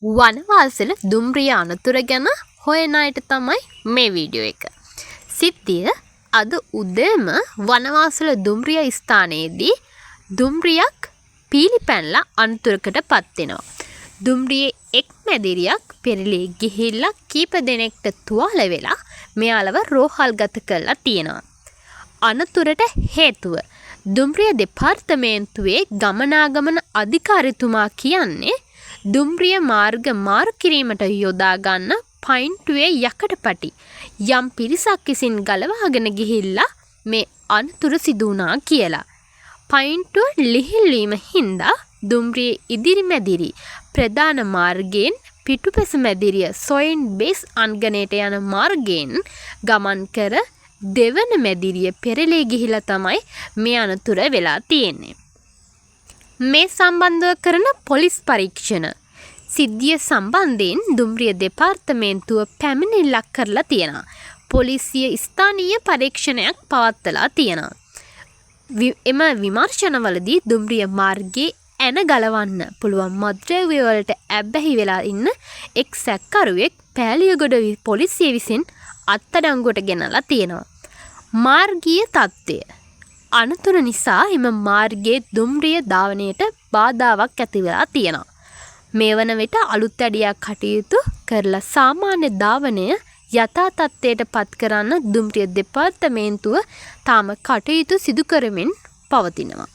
වනවාසල දුම්රිය අනතුර ගැන හොයන අයට තමයි මේ වීඩියෝ එක. සිද්ධිය අද උදේම වනවාසල දුම්රිය ස්ථානයේදී දුම්රියක් පීලි පැනලා අනතුරකට පත් වෙනවා. දුම්රියේ එක් මැදිරියක් පෙරළී ගිහිල්ලා කීප දෙනෙක්ට තුවාල වෙලා මෙයාලව රෝහල්ගත කරලා තියෙනවා. අනතුරට හේතුව දුම්රිය දෙපාර්තමේන්තුවේ ගමනාගමන අධිකාරිතුමා කියන්නේ දුම්රිය මාර්ග මාරු කිරීමට යොදා ගන්න පයින්ටුවේ යකඩපටි යම් පිරිසක් විසින් ගලවාගෙන ගිහිල්ලා මේ අනතුර සිදු වුණා කියලා. පයින්ටුව ලිහිල් වීම හින්දා දුම්රිය ඉදිරි මැදිරි ප්‍රධාන මාර්ගයෙන් පිටුපස මැදිරිය සොයින් බේස් අංගණයට යන මාර්ගයෙන් ගමන් කර දෙවන මැදිරිය පෙරළී ගිහිලා තමයි මේ අනතුර වෙලා තියෙන්නේ. මේ සම්බන්ධව කරන පොලිස් පරීක්ෂණ සිද්ධිය සම්බන්ධයෙන් දුම්රිය දෙපාර්තමේන්තුව පැමිණිල්ලක් කරලා තියෙනවා. පොලිසිය ස්ථානීය පරීක්ෂණයක් පවත්වලා තියෙනවා. එම විමර්ශනවලදී දුම්රිය මාර්ගයේ ඇන ගලවන්න පුළුවන් මත්ද්‍රව්‍ය වලට ඇබ්බැහි වෙලා ඉන්න එක් සැකකරුවෙක් පෑලියගොඩ පොලිසිය විසින් අත්අඩංගුවට ගෙනලා තියෙනවා. මාර්ගීය තත්ත්වය අනතුර නිසා එම මාර්ගයේ දුම්රිය ධාවනයට බාධාවක් ඇති වෙලා තියෙනවා. මේ වන විට අලුත් ඇඩියක් කටයුතු කරලා සාමාන්‍ය ධාවනය යථා තත්ත්වයට පත් කරන්න දුම්රිය දෙපාර්තමේන්තුව තාම කටයුතු සිදු කරමින් පවතිනවා.